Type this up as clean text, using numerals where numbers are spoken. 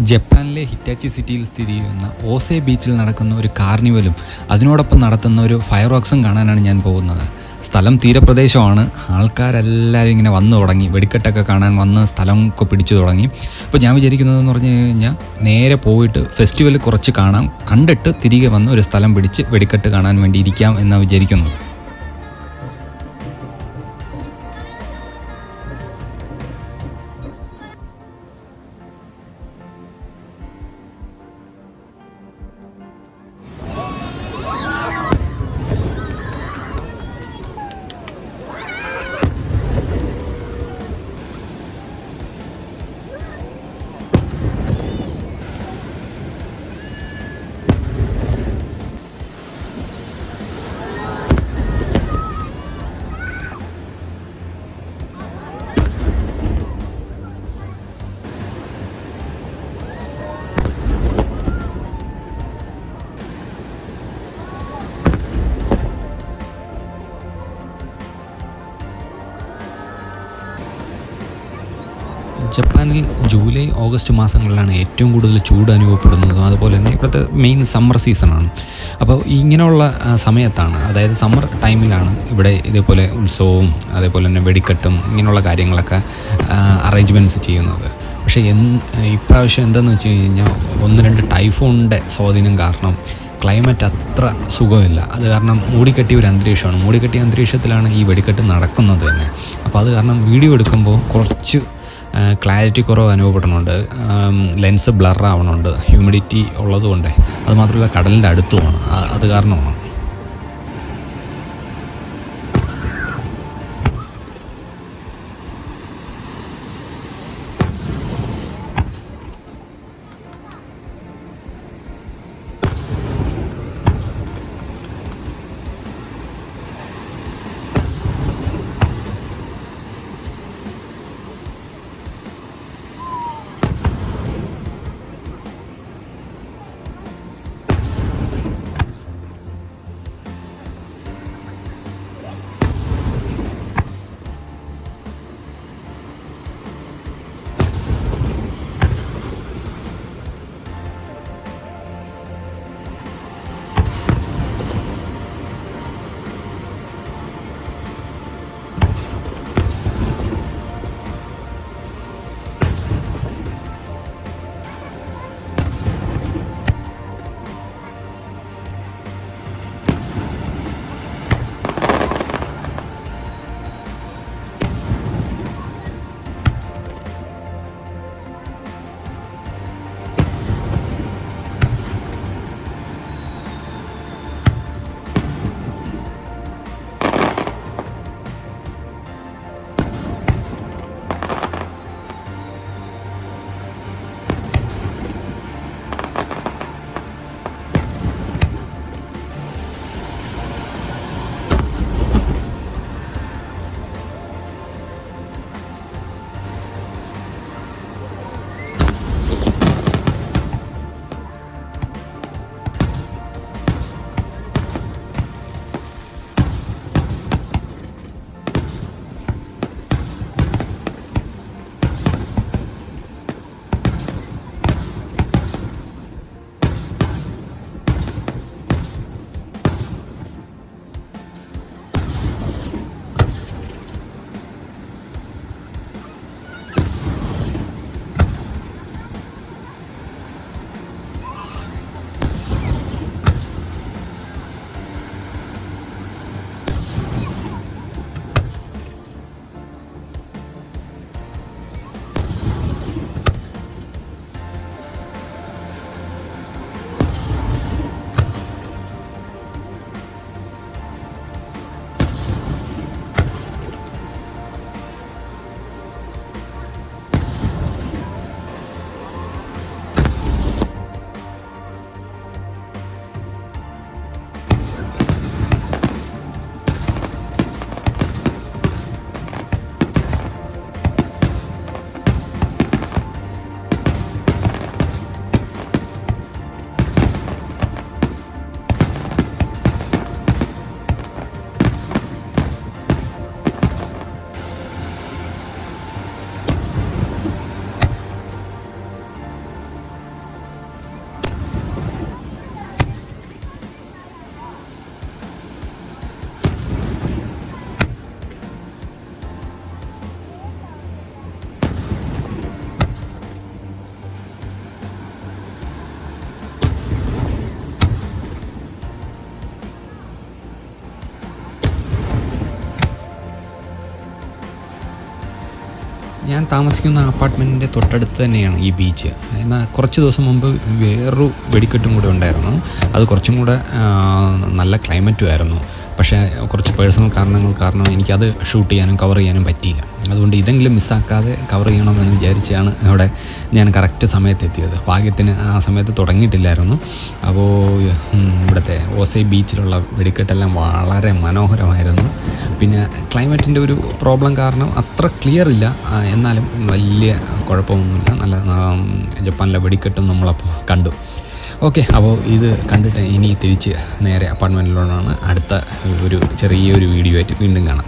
ജപ്പാനിലെ ഹിറ്റാച്ചി സിറ്റിയിൽ സ്ഥിതി ചെയ്യുന്ന ഓസെ ബീച്ചിൽ നടക്കുന്ന ഒരു കാർണിവലും അതിനോടൊപ്പം നടത്തുന്ന ഒരു ഫയർ വർക്ക്സും കാണാനാണ് ഞാൻ പോകുന്നത്. സ്ഥലം തീരപ്രദേശമാണ്. ആൾക്കാരെല്ലാവരും ഇങ്ങനെ വന്നു തുടങ്ങി, വെടിക്കെട്ടൊക്കെ കാണാൻ വന്ന് സ്ഥലമൊക്കെ പിടിച്ചു തുടങ്ങി. അപ്പോൾ ഞാൻ വിചാരിക്കുന്നതെന്ന് പറഞ്ഞു കഴിഞ്ഞാൽ നേരെ പോയിട്ട് ഫെസ്റ്റിവൽ കുറച്ച് കാണാം, കണ്ടിട്ട് തിരികെ വന്ന് ഒരു സ്ഥലം പിടിച്ച് വെടിക്കെട്ട് കാണാൻ വേണ്ടി ഇരിക്കാം എന്നാണ് വിചാരിക്കുന്നത്. ജപ്പാനിൽ ജൂലൈ ഓഗസ്റ്റ് മാസങ്ങളിലാണ് ഏറ്റവും കൂടുതൽ ചൂട് അനുഭവപ്പെടുന്നതും അതുപോലെ തന്നെ ഇപ്പോഴത്തെ മെയിൻ സമ്മർ സീസണാണ്. അപ്പോൾ ഇങ്ങനെയുള്ള സമയത്താണ്, അതായത് സമ്മർ ടൈമിലാണ് ഇവിടെ ഇതേപോലെ ഉത്സവവും അതേപോലെ തന്നെ വെടിക്കെട്ടും ഇങ്ങനെയുള്ള കാര്യങ്ങളൊക്കെ അറേഞ്ച്മെൻറ്റ്സ് ചെയ്യുന്നത്. പക്ഷേ ഇപ്രാവശ്യം എന്താണെന്ന് വെച്ച് കഴിഞ്ഞാൽ 1-2 ടൈഫോണിൻ്റെ സ്വാധീനം കാരണം ക്ലൈമറ്റ് അത്ര സുഖമില്ല. അത് കാരണം മൂടിക്കെട്ടിയ ഒരു അന്തരീക്ഷമാണ്. മൂടിക്കെട്ടിയ അന്തരീക്ഷത്തിലാണ് ഈ വെടിക്കെട്ട് നടക്കുന്നത് തന്നെ. അപ്പോൾ അത് കാരണം വീഡിയോ എടുക്കുമ്പോൾ കുറച്ച് ക്ലാരിറ്റി കുറവ് അനുഭവപ്പെടുന്നുണ്ട്. ലെൻസ് ബ്ലർ ആവണുണ്ട്, ഹ്യൂമിഡിറ്റി ഉള്ളതുകൊണ്ട്. അതുമാത്രമല്ല കടലിൻ്റെ അടുത്തുമാണ്, അത് കാരണമാണ്. ഞാൻ താമസിക്കുന്ന അപ്പാർട്ട്മെൻറ്റിൻ്റെ തൊട്ടടുത്ത് തന്നെയാണ് ഈ ബീച്ച്. എന്നാൽ കുറച്ച് ദിവസം മുമ്പ് വേറൊരു വെടിക്കെട്ടും കൂടെ ഉണ്ടായിരുന്നു. അത് കുറച്ചും കൂടെ നല്ല ക്ലൈമറ്റും ആയിരുന്നു. പക്ഷേ കുറച്ച് പേഴ്സണൽ കാരണങ്ങൾ കാരണം എനിക്കത് ഷൂട്ട് ചെയ്യാനും കവർ ചെയ്യാനും പറ്റിയില്ല. അതുകൊണ്ട് ഇതെങ്കിലും മിസ്സാക്കാതെ കവർ ചെയ്യണമെന്ന് വിചാരിച്ചാണ് അവിടെ ഞാൻ കറക്റ്റ് സമയത്തെത്തിയത്. ഭാഗ്യത്തിന് ആ സമയത്ത് തുടങ്ങിയിട്ടില്ലായിരുന്നു. അപ്പോൾ ഇവിടുത്തെ ഓസൈ ബീച്ചിലുള്ള വെടിക്കെട്ടെല്ലാം വളരെ മനോഹരമായിരുന്നു. പിന്നെ ക്ലൈമറ്റിൻ്റെ ഒരു പ്രോബ്ലം കാരണം അത്ര ക്ലിയർ ഇല്ല, എന്നാലും വലിയ കുഴപ്പമൊന്നുമില്ല. നല്ല ജപ്പാനിലെ വെടിക്കെട്ടും നമ്മളപ്പോൾ കണ്ടു. ഓക്കെ, അപ്പോൾ ഇത് കണ്ടിട്ട് ഇനി തിരിച്ച് നേരെ അപ്പാർട്ട്മെൻറ്റിലോട്ടാണ്. അടുത്ത ഒരു ചെറിയൊരു വീഡിയോ ആയിട്ട് വീണ്ടും കാണാം.